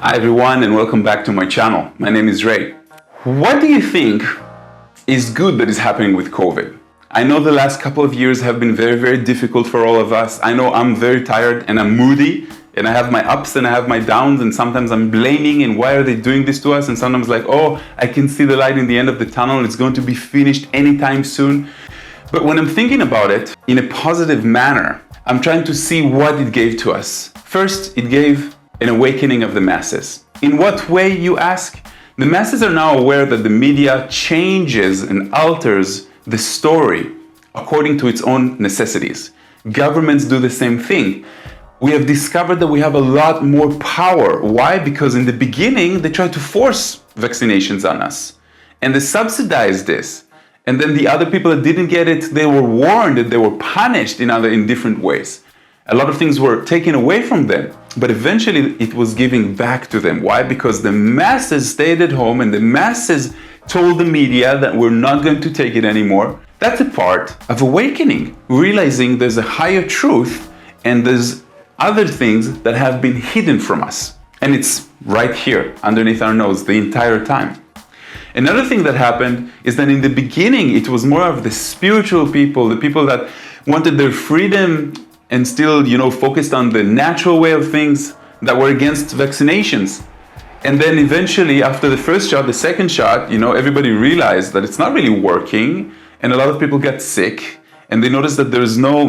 Hi everyone and welcome back to my channel. My name is Ray. What do you think is good that is happening with COVID? I know the last couple of years have been very difficult for all of us. I know I'm very tired and I'm moody and I have my ups and I have my downs, and sometimes I'm blaming and why are they doing this to us, and sometimes like, oh, I can see the light in the end of the tunnel, it's going to be finished anytime soon. But when I'm thinking about it in a positive manner, I'm trying to see what it gave to us. First, it gave an awakening of the masses. In what way, you ask? The masses are now aware that the media changes and alters the story according to its own necessities. Governments do the same thing. We have discovered that we have a lot more power. Why? Because in the beginning, they tried to force vaccinations on us. And they subsidized this. And then the other people that didn't get it, they were warned that they were punished in different ways. A lot of things were taken away from them, but eventually it was given back to them. Why? Because the masses stayed at home and the masses told the media that we're not going to take it anymore. That's a part of awakening, realizing there's a higher truth and there's other things that have been hidden from us. And it's right here underneath our nose the entire time. Another thing that happened is that in the beginning, it was more of the spiritual people, the people that wanted their freedom and still, focused on the natural way of things, that were against vaccinations. And then eventually, after the first shot, the second shot, everybody realized that it's not really working, and a lot of people get sick, and they noticed that there's no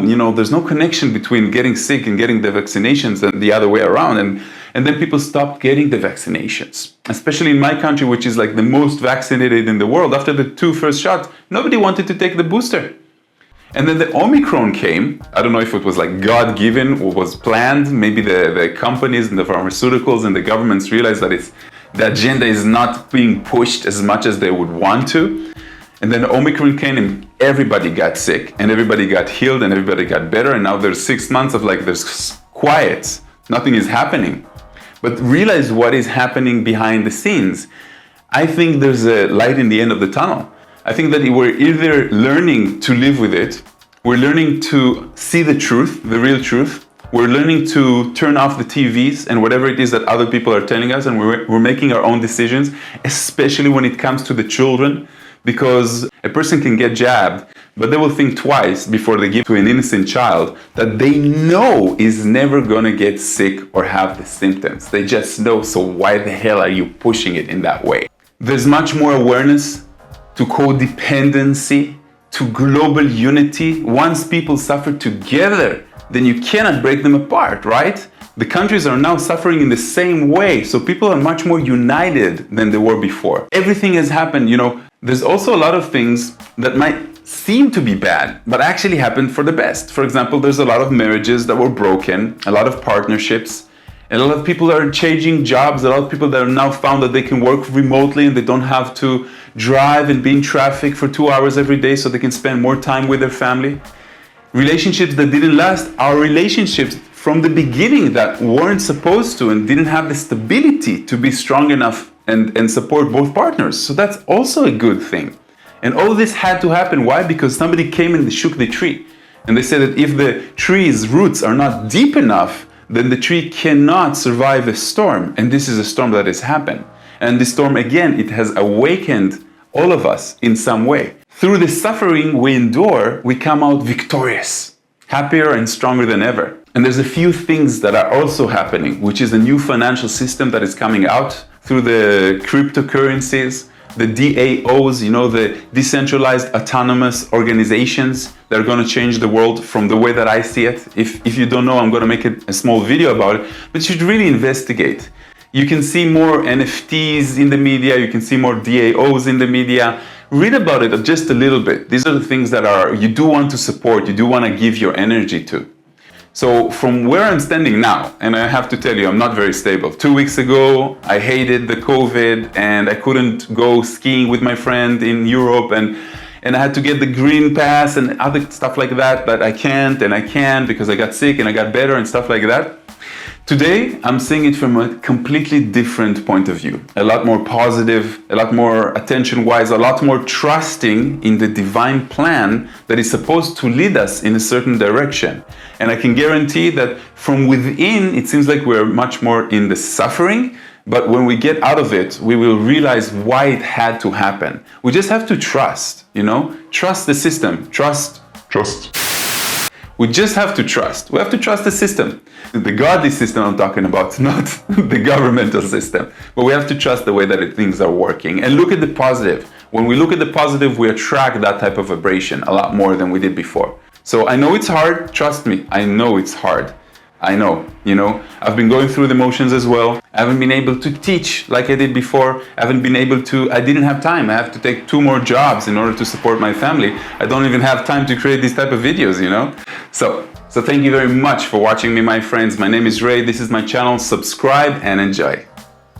connection between getting sick and getting the vaccinations and the other way around. And then people stopped getting the vaccinations. Especially in my country, which is like the most vaccinated in the world, after the first shots, nobody wanted to take the booster. And then the Omicron came. I don't know if it was like God-given or was planned. Maybe the companies and the pharmaceuticals and the governments realized that the agenda is not being pushed as much as they would want to. And then Omicron came and everybody got sick and everybody got healed and everybody got better. And now there's 6 months of there's quiet. Nothing is happening. But realize what is happening behind the scenes. I think there's a light in the end of the tunnel. I think that we're either learning to live with it, we're learning to see the truth, the real truth, we're learning to turn off the TVs and whatever it is that other people are telling us, and we're making our own decisions, especially when it comes to the children, because a person can get jabbed, but they will think twice before they give to an innocent child that they know is never gonna get sick or have the symptoms. They just know, so why the hell are you pushing it in that way? There's much more awareness to codependency, to global unity. Once people suffer together, then you cannot break them apart, right? The countries are now suffering in the same way, so people are much more united than they were before. Everything has happened, There's also a lot of things that might seem to be bad, but actually happened for the best. For example, there's a lot of marriages that were broken, a lot of partnerships, a lot of people are changing jobs, a lot of people that are now found that they can work remotely and they don't have to drive and be in traffic for 2 hours every day, so they can spend more time with their family. Relationships that didn't last are relationships from the beginning that weren't supposed to and didn't have the stability to be strong enough and support both partners. So that's also a good thing. And all this had to happen. Why? Because somebody came and shook the tree. And they said that if the tree's roots are not deep enough, then the tree cannot survive a storm. And this is a storm that has happened. And this storm, again, it has awakened all of us in some way. Through the suffering we endure, we come out victorious, happier and stronger than ever. And there's a few things that are also happening, which is a new financial system that is coming out through the cryptocurrencies, the DAOs, the decentralized autonomous organizations that are going to change the world from the way that I see it. If you don't know, I'm going to make a small video about it, but you should really investigate. You can see more NFTs in the media, you can see more DAOs in the media. Read about it just a little bit. These are the things that you do want to support, you do want to give your energy to. So from where I'm standing now, and I have to tell you, I'm not very stable. 2 weeks ago, I hated the COVID and I couldn't go skiing with my friend in Europe, and I had to get the green pass and other stuff like that, but I can't and I can because I got sick and I got better and stuff like that. Today, I'm seeing it from a completely different point of view. A lot more positive, a lot more attention-wise, a lot more trusting in the divine plan that is supposed to lead us in a certain direction. And I can guarantee that from within, it seems like we're much more in the suffering, But when we get out of it, we will realize why it had to happen. We just have to trust, you know? Trust the system. Trust. We just have to trust. We have to trust the system. The godly system I'm talking about, not the governmental system. But we have to trust the way that things are working. And look at the positive. When we look at the positive, we attract that type of vibration a lot more than we did before. So I know it's hard. Trust me. I know it's hard. I know, you know, I've been going through the motions as well. I haven't been able to teach like I did before. I didn't have time. I have to take 2 more jobs in order to support my family. I don't even have time to create these type of videos, you know? So thank you very much for watching me, my friends. My name is Ray. This is my channel. Subscribe and enjoy.